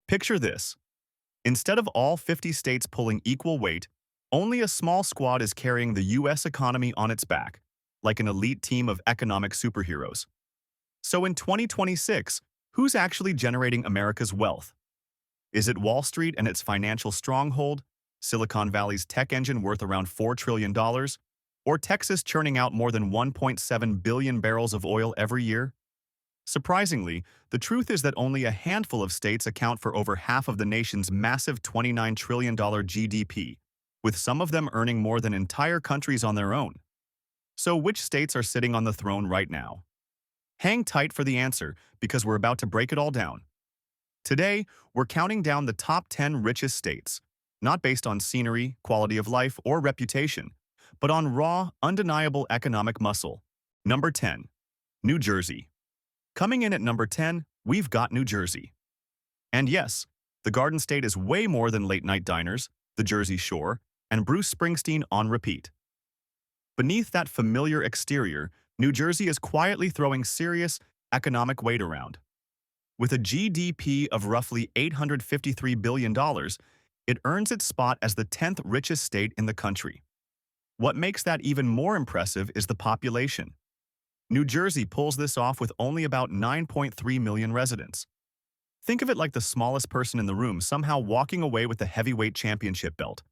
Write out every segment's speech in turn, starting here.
Picture this. Instead of all 50 states pulling equal weight, only a small squad is carrying the U.S. economy on its back, like an elite team of economic superheroes. So in 2026, who's actually generating America's wealth? Is it Wall Street and its financial stronghold, Silicon Valley's tech engine worth around $4 trillion, or Texas churning out more than 1.7 billion barrels of oil every year? Surprisingly, the truth is that only a handful of states account for over half of the nation's massive $29 trillion GDP, with some of them earning more than entire countries on their own. So which states are sitting on the throne right now? Hang tight for the answer, because we're about to break it all down. Today, we're counting down the top 10 richest states, not based on scenery, quality of life, or reputation, but on raw, undeniable economic muscle. Number 10. New Jersey. Coming in at number 10, we've got New Jersey. And yes, the Garden State is way more than late-night diners, the Jersey Shore, and Bruce Springsteen on repeat. Beneath that familiar exterior, New Jersey is quietly throwing serious economic weight around. With a GDP of roughly $853 billion, it earns its spot as the 10th richest state in the country. What makes that even more impressive is the population. New Jersey pulls this off with only about 9.3 million residents. Think of it like the smallest person in the room somehow walking away with the heavyweight championship belt.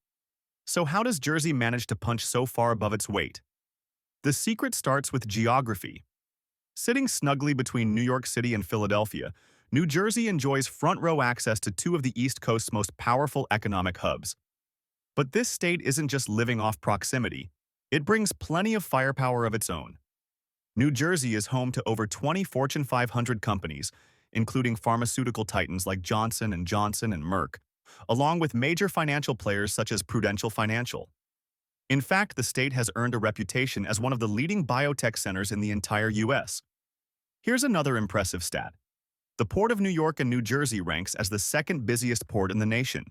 So how does Jersey manage to punch so far above its weight? The secret starts with geography. Sitting snugly between New York City and Philadelphia, New Jersey enjoys front-row access to two of the East Coast's most powerful economic hubs. But this state isn't just living off proximity. It brings plenty of firepower of its own. New Jersey is home to over 20 Fortune 500 companies, including pharmaceutical titans like Johnson & Johnson and Merck, along with major financial players such as Prudential Financial. In fact, the state has earned a reputation as one of the leading biotech centers in the entire U.S. Here's another impressive stat. The Port of New York and New Jersey ranks as the second busiest port in the nation.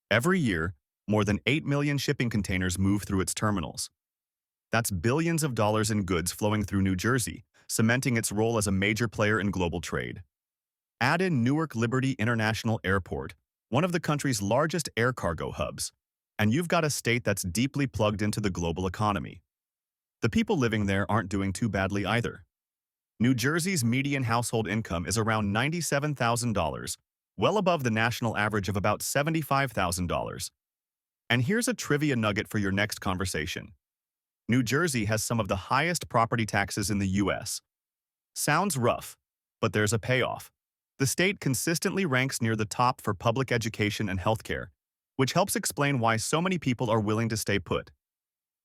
Every year, more than 8 million shipping containers move through its terminals. That's billions of dollars in goods flowing through New Jersey, cementing its role as a major player in global trade. Add in Newark Liberty International Airport, one of the country's largest air cargo hubs, and you've got a state that's deeply plugged into the global economy. The people living there aren't doing too badly either. New Jersey's median household income is around $97,000, well above the national average of about $75,000. And here's a trivia nugget for your next conversation. New Jersey has some of the highest property taxes in the U.S. Sounds rough, but there's a payoff. The state consistently ranks near the top for public education and healthcare, which helps explain why so many people are willing to stay put.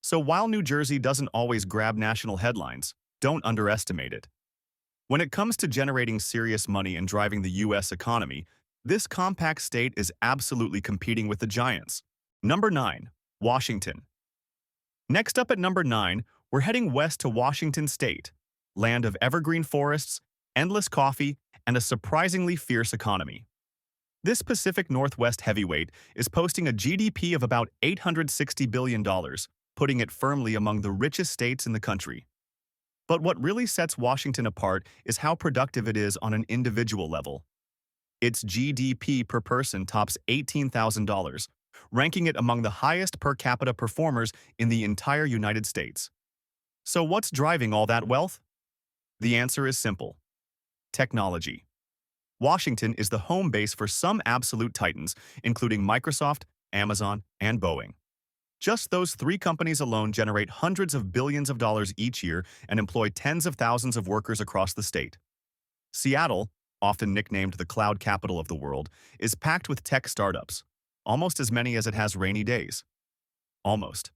So while New Jersey doesn't always grab national headlines, don't underestimate it. When it comes to generating serious money and driving the U.S. economy, this compact state is absolutely competing with the giants. Number 9. Washington. Next up at number 9, we're heading west to Washington State, land of evergreen forests, endless coffee, and a surprisingly fierce economy. This Pacific Northwest heavyweight is posting a GDP of about $860 billion, putting it firmly among the richest states in the country. But what really sets Washington apart is how productive it is on an individual level. Its GDP per person tops $18,000, ranking it among the highest per capita performers in the entire United States. So what's driving all that wealth? The answer is simple. Technology. Washington is the home base for some absolute titans, including Microsoft, Amazon, and Boeing. Just those three companies alone generate hundreds of billions of dollars each year and employ tens of thousands of workers across the state. Seattle, often nicknamed the cloud capital of the world, is packed with tech startups, almost as many as it has rainy days. Almost.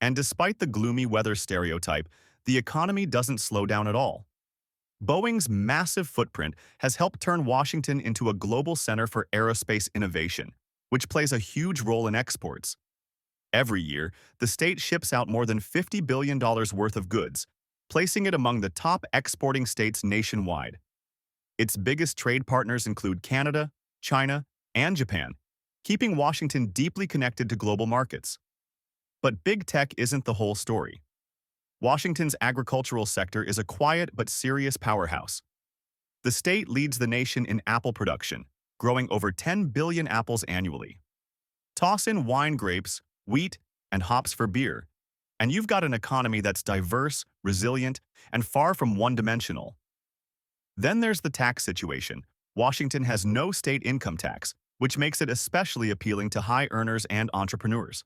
And despite the gloomy weather stereotype, the economy doesn't slow down at all. Boeing's massive footprint has helped turn Washington into a global center for aerospace innovation, which plays a huge role in exports. Every year, the state ships out more than $50 billion worth of goods, placing it among the top exporting states nationwide. Its biggest trade partners include Canada, China, and Japan, keeping Washington deeply connected to global markets. But big tech isn't the whole story. Washington's agricultural sector is a quiet but serious powerhouse. The state leads the nation in apple production, growing over 10 billion apples annually. Toss in wine grapes, wheat, and hops for beer, and you've got an economy that's diverse, resilient, and far from one-dimensional. Then there's the tax situation. Washington has no state income tax, which makes it especially appealing to high earners and entrepreneurs.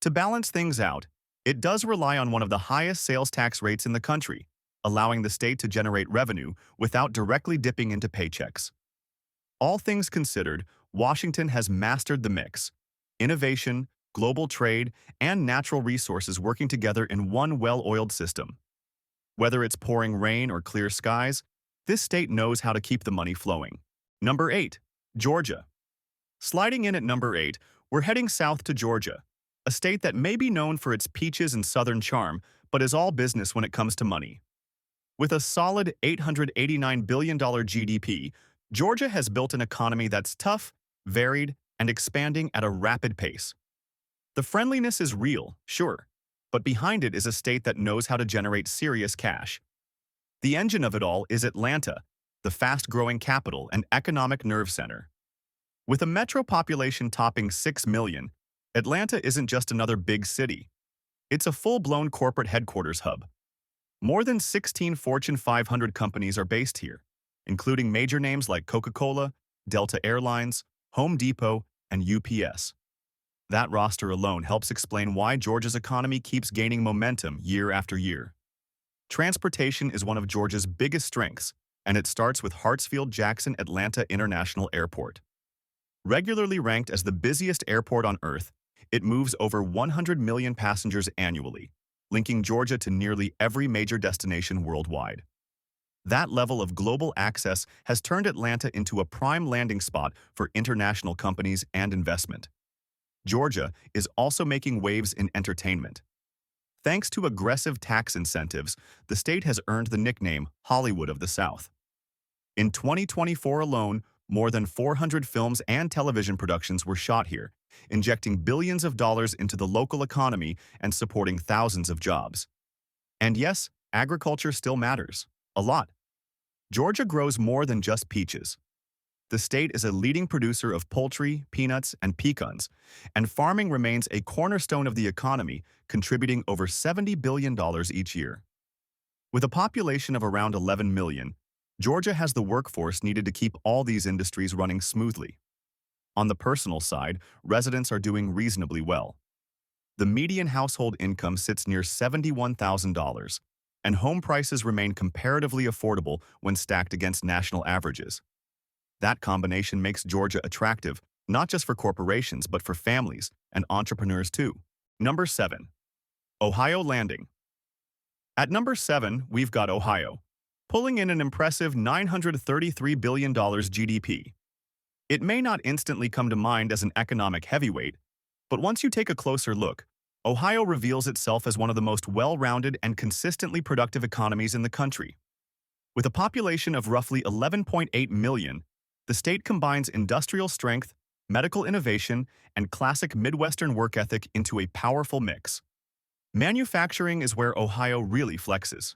To balance things out, it does rely on one of the highest sales tax rates in the country, allowing the state to generate revenue without directly dipping into paychecks. All things considered, Washington has mastered the mix: innovation, global trade, and natural resources working together in one well-oiled system. Whether it's pouring rain or clear skies, this state knows how to keep the money flowing. Number 8. Georgia. Sliding in at number 8, we're heading south to Georgia, a state that may be known for its peaches and southern charm, but is all business when it comes to money. With a solid $889 billion GDP, Georgia has built an economy that's tough, varied, and expanding at a rapid pace. The friendliness is real, sure, but behind it is a state that knows how to generate serious cash. The engine of it all is Atlanta, the fast-growing capital and economic nerve center. With a metro population topping 6 million, Atlanta isn't just another big city. It's a full-blown corporate headquarters hub. More than 16 Fortune 500 companies are based here, including major names like Coca-Cola, Delta Airlines, Home Depot, and UPS. That roster alone helps explain why Georgia's economy keeps gaining momentum year after year. Transportation is one of Georgia's biggest strengths, and it starts with Hartsfield-Jackson Atlanta International Airport. Regularly ranked as the busiest airport on Earth, it moves over 100 million passengers annually, linking Georgia to nearly every major destination worldwide. That level of global access has turned Atlanta into a prime landing spot for international companies and investment. Georgia is also making waves in entertainment. Thanks to aggressive tax incentives, the state has earned the nickname Hollywood of the South. In 2024 alone, more than 400 films and television productions were shot here, injecting billions of dollars into the local economy and supporting thousands of jobs. And yes, agriculture still matters. A lot. Georgia grows more than just peaches. The state is a leading producer of poultry, peanuts, and pecans, and farming remains a cornerstone of the economy, contributing over $70 billion each year. With a population of around 11 million, Georgia has the workforce needed to keep all these industries running smoothly. On the personal side, residents are doing reasonably well. The median household income sits near $71,000, and home prices remain comparatively affordable when stacked against national averages. That combination makes Georgia attractive, not just for corporations but for families and entrepreneurs too. Number 7. Ohio landing. At number 7, we've got Ohio, pulling in an impressive $933 billion GDP. It may not instantly come to mind as an economic heavyweight, but once you take a closer look, Ohio reveals itself as one of the most well-rounded and consistently productive economies in the country. With a population of roughly 11.8 million, the state combines industrial strength, medical innovation, and classic Midwestern work ethic into a powerful mix. Manufacturing is where Ohio really flexes.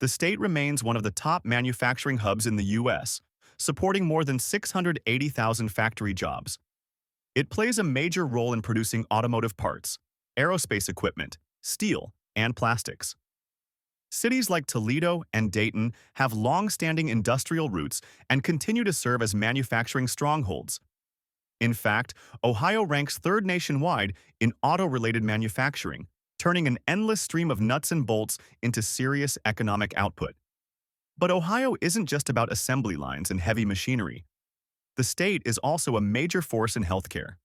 The state remains one of the top manufacturing hubs in the U.S., supporting more than 680,000 factory jobs. It plays a major role in producing automotive parts, aerospace equipment, steel, and plastics. Cities like Toledo and Dayton have long-standing industrial roots and continue to serve as manufacturing strongholds. In fact, Ohio ranks third nationwide in auto-related manufacturing, turning an endless stream of nuts and bolts into serious economic output. But Ohio isn't just about assembly lines and heavy machinery. The state is also a major force in healthcare.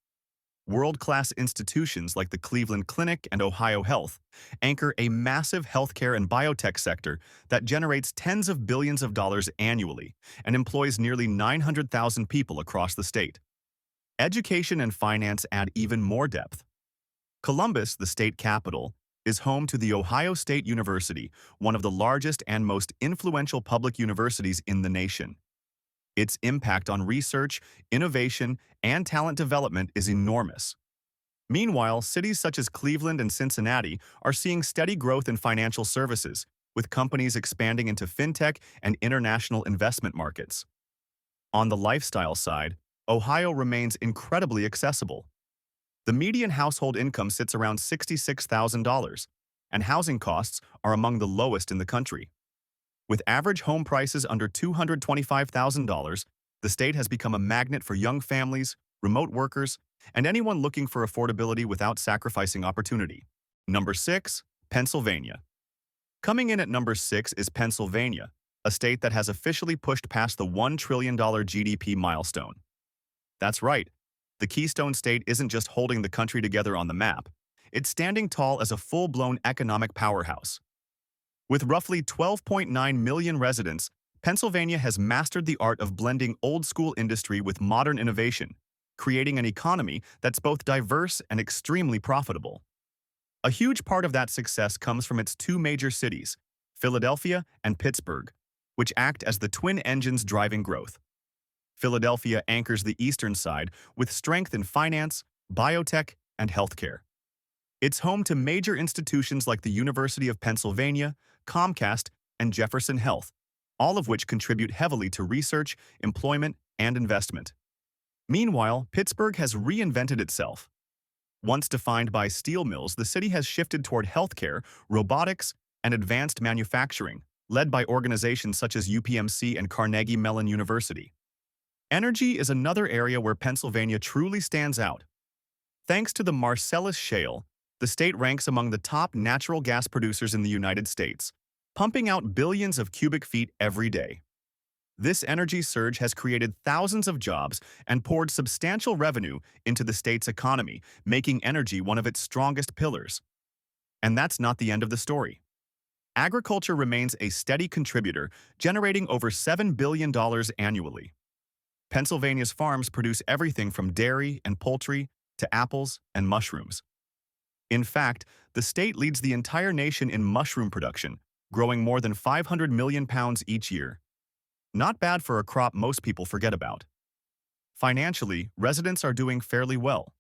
World-class institutions like the Cleveland Clinic and Ohio Health anchor a massive healthcare and biotech sector that generates tens of billions of dollars annually and employs nearly 900,000 people across the state. Education and finance add even more depth. Columbus, the state capital, is home to the Ohio State University, one of the largest and most influential public universities in the nation. Its impact on research, innovation, and talent development is enormous. Meanwhile, cities such as Cleveland and Cincinnati are seeing steady growth in financial services, with companies expanding into fintech and international investment markets. On the lifestyle side, Ohio remains incredibly accessible. The median household income sits around $66,000, and housing costs are among the lowest in the country. With average home prices under $225,000, the state has become a magnet for young families, remote workers, and anyone looking for affordability without sacrificing opportunity. Number 6. Pennsylvania. Coming in at number 6 is Pennsylvania, a state that has officially pushed past the $1 trillion GDP milestone. That's right, the Keystone State isn't just holding the country together on the map, it's standing tall as a full-blown economic powerhouse. With roughly 12.9 million residents, Pennsylvania has mastered the art of blending old-school industry with modern innovation, creating an economy that's both diverse and extremely profitable. A huge part of that success comes from its two major cities, Philadelphia and Pittsburgh, which act as the twin engines driving growth. Philadelphia anchors the eastern side with strength in finance, biotech, and healthcare. It's home to major institutions like the University of Pennsylvania, Comcast, and Jefferson Health, all of which contribute heavily to research, employment, and investment. Meanwhile, Pittsburgh has reinvented itself. Once defined by steel mills, the city has shifted toward healthcare, robotics, and advanced manufacturing, led by organizations such as UPMC and Carnegie Mellon University. Energy is another area where Pennsylvania truly stands out. Thanks to the Marcellus Shale, the state ranks among the top natural gas producers in the United States, pumping out billions of cubic feet every day. This energy surge has created thousands of jobs and poured substantial revenue into the state's economy, making energy one of its strongest pillars. And that's not the end of the story. Agriculture remains a steady contributor, generating over $7 billion annually. Pennsylvania's farms produce everything from dairy and poultry to apples and mushrooms. In fact, the state leads the entire nation in mushroom production, growing more than 500 million pounds each year. Not bad for a crop most people forget about. Financially, residents are doing fairly well.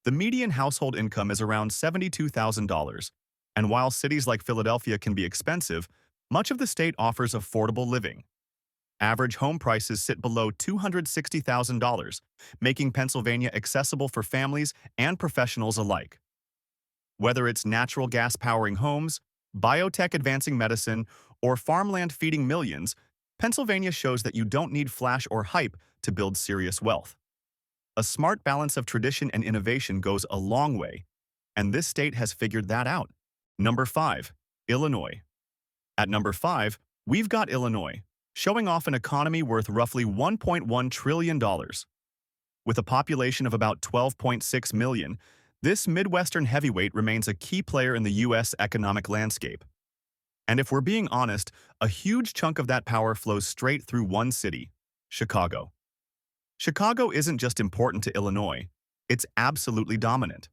The median household income is around $72,000, and while cities like Philadelphia can be expensive, much of the state offers affordable living. Average home prices sit below $260,000, making Pennsylvania accessible for families and professionals alike. Whether it's natural gas powering homes, biotech advancing medicine, or farmland feeding millions, Pennsylvania shows that you don't need flash or hype to build serious wealth. A smart balance of tradition and innovation goes a long way, and this state has figured that out. Number 5. Illinois. At number 5, we've got Illinois, showing off an economy worth roughly $1.1 trillion. With a population of about 12.6 million, this Midwestern heavyweight remains a key player in the U.S. economic landscape. And if we're being honest, a huge chunk of that power flows straight through one city, Chicago. Chicago isn't just important to Illinois, it's absolutely dominant.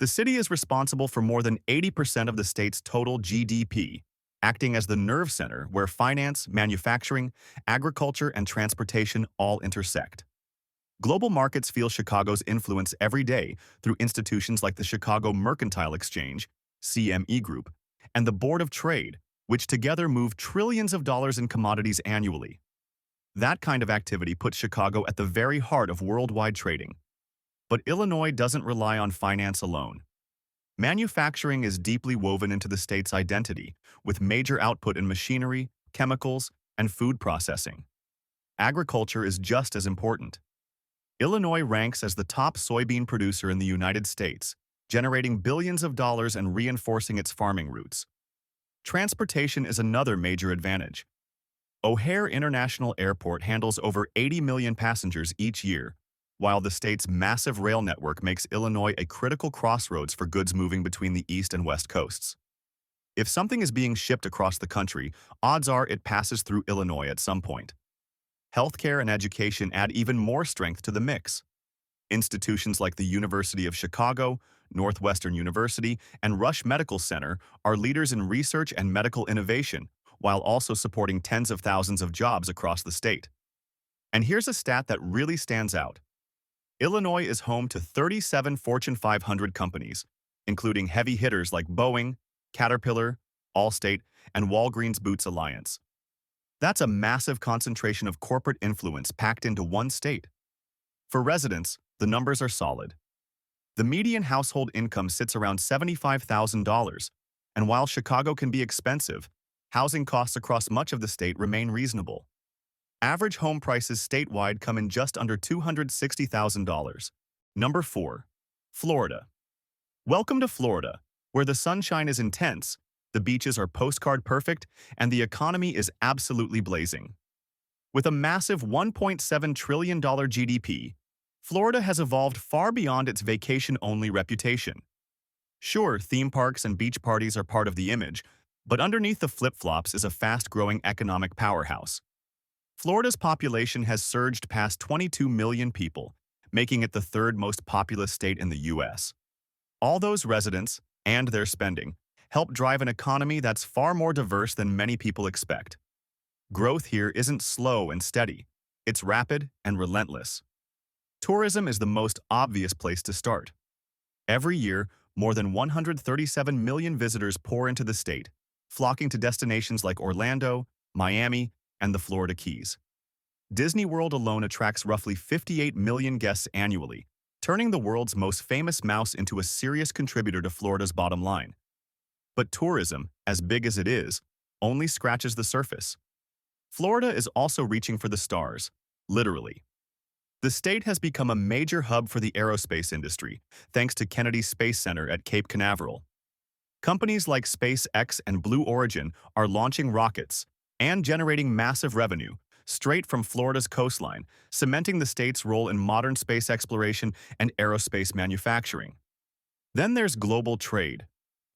The city is responsible for more than 80% of the state's total GDP, acting as the nerve center where finance, manufacturing, agriculture, and transportation all intersect. Global markets feel Chicago's influence every day through institutions like the Chicago Mercantile Exchange, CME Group, and the Board of Trade, which together move trillions of dollars in commodities annually. That kind of activity puts Chicago at the very heart of worldwide trading. But Illinois doesn't rely on finance alone. Manufacturing is deeply woven into the state's identity, with major output in machinery, chemicals, and food processing. Agriculture is just as important. Illinois ranks as the top soybean producer in the United States, generating billions of dollars and reinforcing its farming roots. Transportation is another major advantage. O'Hare International Airport handles over 80 million passengers each year, while the state's massive rail network makes Illinois a critical crossroads for goods moving between the east and west coasts. If something is being shipped across the country, odds are it passes through Illinois at some point. Healthcare and education add even more strength to the mix. Institutions like the University of Chicago, Northwestern University, and Rush Medical Center are leaders in research and medical innovation, while also supporting tens of thousands of jobs across the state. And here's a stat that really stands out. Illinois is home to 37 Fortune 500 companies, including heavy hitters like Boeing, Caterpillar, Allstate, and Walgreens Boots Alliance. That's a massive concentration of corporate influence packed into one state. For residents, the numbers are solid. The median household income sits around $75,000, and while Chicago can be expensive, housing costs across much of the state remain reasonable. Average home prices statewide come in just under $260,000. Number 4. Florida. Welcome to Florida, where the sunshine is intense, the beaches are postcard perfect, and the economy is absolutely blazing. With a massive $1.7 trillion GDP, Florida has evolved far beyond its vacation-only reputation. Sure, theme parks and beach parties are part of the image, but underneath the flip-flops is a fast-growing economic powerhouse. Florida's population has surged past 22 million people, making it the third most populous state in the U.S. All those residents, and their spending, help drive an economy that's far more diverse than many people expect. Growth here isn't slow and steady, it's rapid and relentless. Tourism is the most obvious place to start. Every year, more than 137 million visitors pour into the state, flocking to destinations like Orlando, Miami, and the Florida Keys. Disney World alone attracts roughly 58 million guests annually, turning the world's most famous mouse into a serious contributor to Florida's bottom line. But tourism, as big as it is, only scratches the surface. Florida is also reaching for the stars, literally. The state has become a major hub for the aerospace industry, thanks to Kennedy Space Center at Cape Canaveral. Companies like SpaceX and Blue Origin are launching rockets and generating massive revenue straight from Florida's coastline, cementing the state's role in modern space exploration and aerospace manufacturing. Then there's global trade.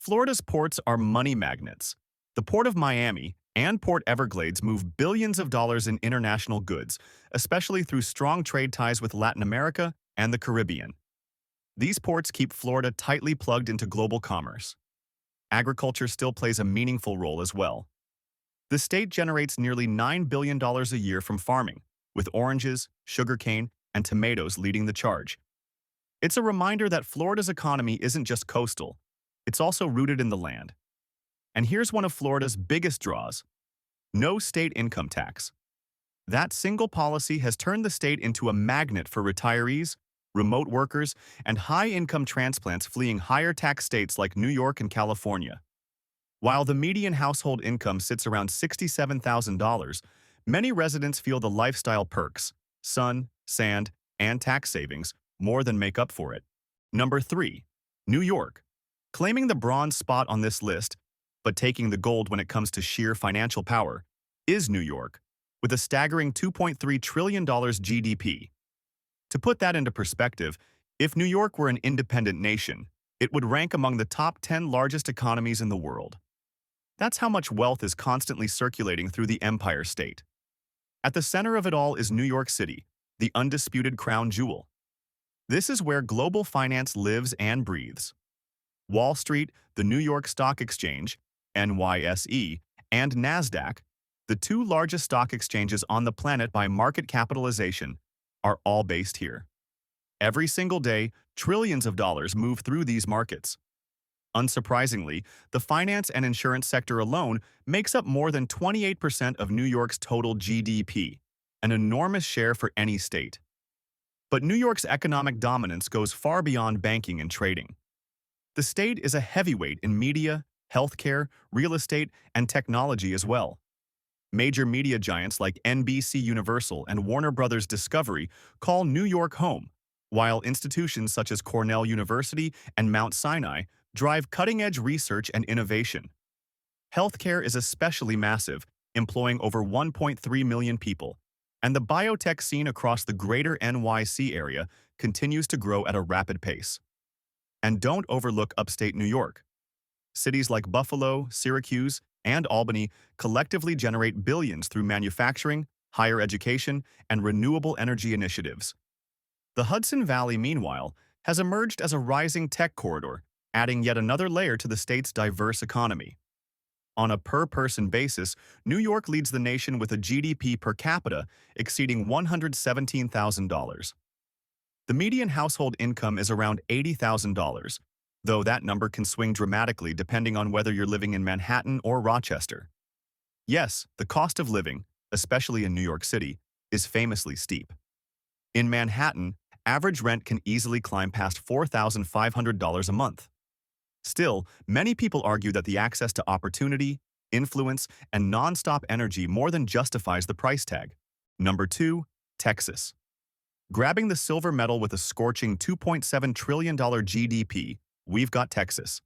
Florida's ports are money magnets. The Port of Miami and Port Everglades move billions of dollars in international goods, especially through strong trade ties with Latin America and the Caribbean. These ports keep Florida tightly plugged into global commerce. Agriculture still plays a meaningful role as well. The state generates nearly $9 billion a year from farming, with oranges, sugarcane, and tomatoes leading the charge. It's a reminder that Florida's economy isn't just coastal, it's also rooted in the land. And here's one of Florida's biggest draws: no state income tax. That single policy has turned the state into a magnet for retirees, remote workers, and high-income transplants fleeing higher-tax states like New York and California. While the median household income sits around $67,000, many residents feel the lifestyle perks, sun, sand, and tax savings more than make up for it. Number 3. New York. Claiming the bronze spot on this list, but taking the gold when it comes to sheer financial power, is New York, with a staggering $2.3 trillion GDP. To put that into perspective, if New York were an independent nation, it would rank among the top 10 largest economies in the world. That's how much wealth is constantly circulating through the Empire State. At the center of it all is New York City, the undisputed crown jewel. This is where global finance lives and breathes. Wall Street, the New York Stock Exchange, NYSE, and NASDAQ, the two largest stock exchanges on the planet by market capitalization, are all based here. Every single day, trillions of dollars move through these markets. Unsurprisingly, the finance and insurance sector alone makes up more than 28% of New York's total GDP, an enormous share for any state. But New York's economic dominance goes far beyond banking and trading. The state is a heavyweight in media, healthcare, real estate, and technology as well. Major media giants like NBC Universal and Warner Bros. Discovery call New York home, while institutions such as Cornell University and Mount Sinai drive cutting-edge research and innovation. Healthcare is especially massive, employing over 1.3 million people, and the biotech scene across the greater NYC area continues to grow at a rapid pace. And don't overlook upstate New York. Cities like Buffalo, Syracuse, and Albany collectively generate billions through manufacturing, higher education, and renewable energy initiatives. The Hudson Valley, meanwhile, has emerged as a rising tech corridor, adding yet another layer to the state's diverse economy. On a per-person basis, New York leads the nation with a GDP per capita exceeding $117,000. The median household income is around $80,000, though that number can swing dramatically depending on whether you're living in Manhattan or Rochester. Yes, the cost of living, especially in New York City, is famously steep. In Manhattan, average rent can easily climb past $4,500 a month. Still, many people argue that the access to opportunity, influence, and nonstop energy more than justifies the price tag. Number 2. Texas. Grabbing the silver medal with a scorching $2.7 trillion GDP, we've got Texas.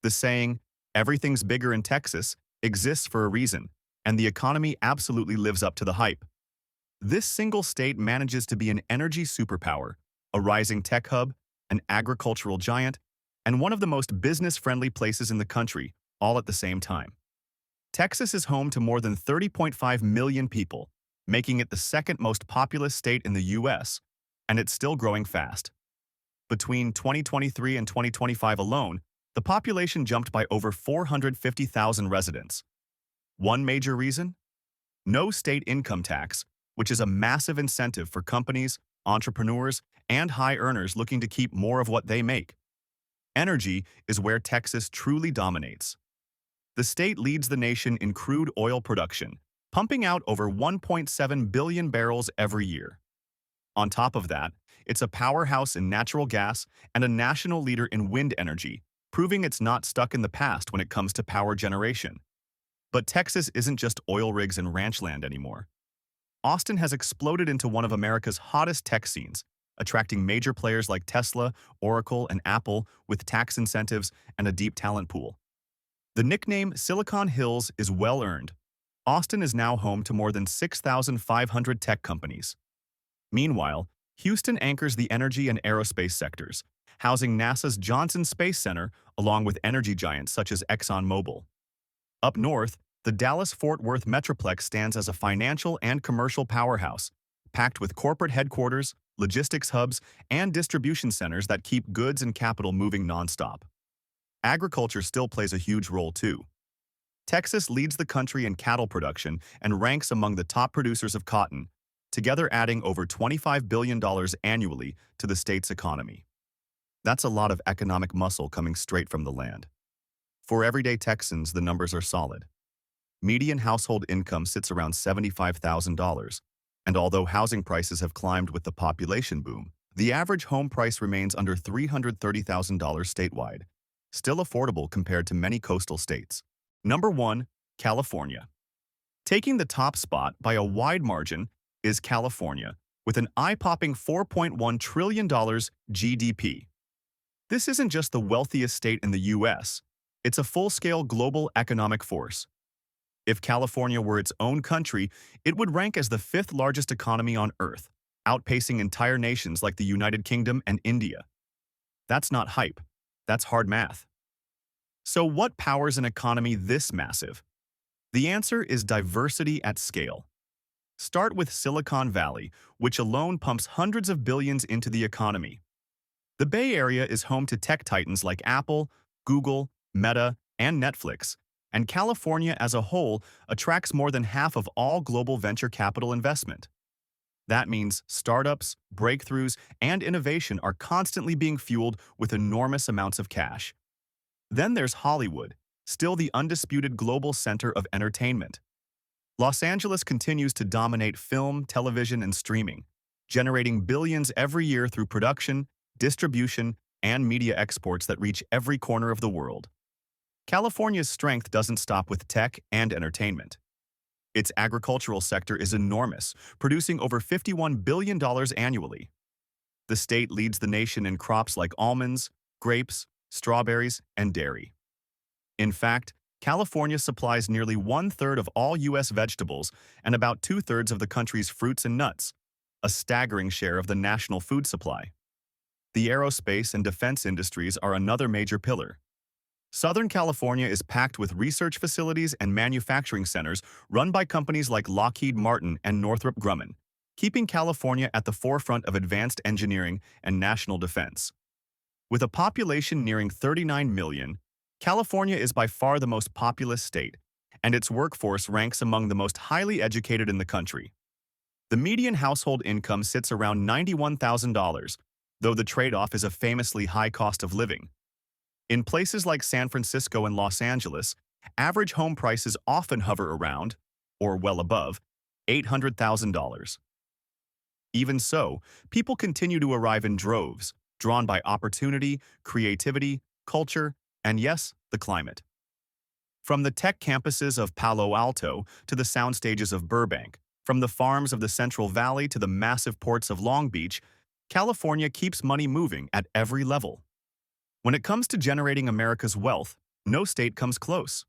The saying, "everything's bigger in Texas," exists for a reason, and the economy absolutely lives up to the hype. This single state manages to be an energy superpower, a rising tech hub, an agricultural giant, and one of the most business-friendly places in the country, all at the same time. Texas is home to more than 30.5 million people, making it the second most populous state in the U.S., and it's still growing fast. Between 2023 and 2025 alone, the population jumped by over 450,000 residents. One major reason? No state income tax, which is a massive incentive for companies, entrepreneurs, and high earners looking to keep more of what they make. Energy is where Texas truly dominates. The state leads the nation in crude oil production, pumping out over 1.7 billion barrels every year. On top of that, it's a powerhouse in natural gas and a national leader in wind energy, proving it's not stuck in the past when it comes to power generation. But Texas isn't just oil rigs and ranch land anymore. Austin has exploded into one of America's hottest tech scenes, attracting major players like Tesla, Oracle, and Apple with tax incentives and a deep talent pool. The nickname Silicon Hills is well-earned. Austin is now home to more than 6,500 tech companies. Meanwhile, Houston anchors the energy and aerospace sectors, housing NASA's Johnson Space Center along with energy giants such as ExxonMobil. Up north, the Dallas-Fort Worth Metroplex stands as a financial and commercial powerhouse, packed with corporate headquarters, logistics hubs, and distribution centers that keep goods and capital moving nonstop. Agriculture still plays a huge role too. Texas leads the country in cattle production and ranks among the top producers of cotton, together adding over $25 billion annually to the state's economy. That's a lot of economic muscle coming straight from the land. For everyday Texans, the numbers are solid. Median household income sits around $75,000, and although housing prices have climbed with the population boom, the average home price remains under $330,000 statewide, still affordable compared to many coastal states. Number 1. California. Taking the top spot by a wide margin is California, with an eye-popping $4.1 trillion GDP. This isn't just the wealthiest state in the U.S., it's a full-scale global economic force. If California were its own country, it would rank as the 5th largest economy on Earth, outpacing entire nations like the United Kingdom and India. That's not hype, that's hard math. So what powers an economy this massive? The answer is diversity at scale. Start with Silicon Valley, which alone pumps hundreds of billions into the economy. The Bay Area is home to tech titans like Apple, Google, Meta, and Netflix, and California as a whole attracts more than half of all global venture capital investment. That means startups, breakthroughs, and innovation are constantly being fueled with enormous amounts of cash. Then there's Hollywood, still the undisputed global center of entertainment. Los Angeles continues to dominate film, television, and streaming, generating billions every year through production, distribution, and media exports that reach every corner of the world. California's strength doesn't stop with tech and entertainment. Its agricultural sector is enormous, producing over $51 billion annually. The state leads the nation in crops like almonds, grapes, strawberries, and dairy. In fact, California supplies nearly 1/3 of all U.S. vegetables and about 2/3 of the country's fruits and nuts, a staggering share of the national food supply. The aerospace and defense industries are another major pillar. Southern California is packed with research facilities and manufacturing centers run by companies like Lockheed Martin and Northrop Grumman, keeping California at the forefront of advanced engineering and national defense. With a population nearing 39 million, California is by far the most populous state, and its workforce ranks among the most highly educated in the country. The median household income sits around $91,000, though the trade-off is a famously high cost of living. In places like San Francisco and Los Angeles, average home prices often hover around, or well above, $800,000. Even so, people continue to arrive in droves, drawn by opportunity, creativity, culture, and yes, the climate. From the tech campuses of Palo Alto to the sound stages of Burbank, from the farms of the Central Valley to the massive ports of Long Beach, California keeps money moving at every level. When it comes to generating America's wealth, no state comes close.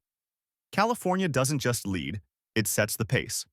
California doesn't just lead, it sets the pace.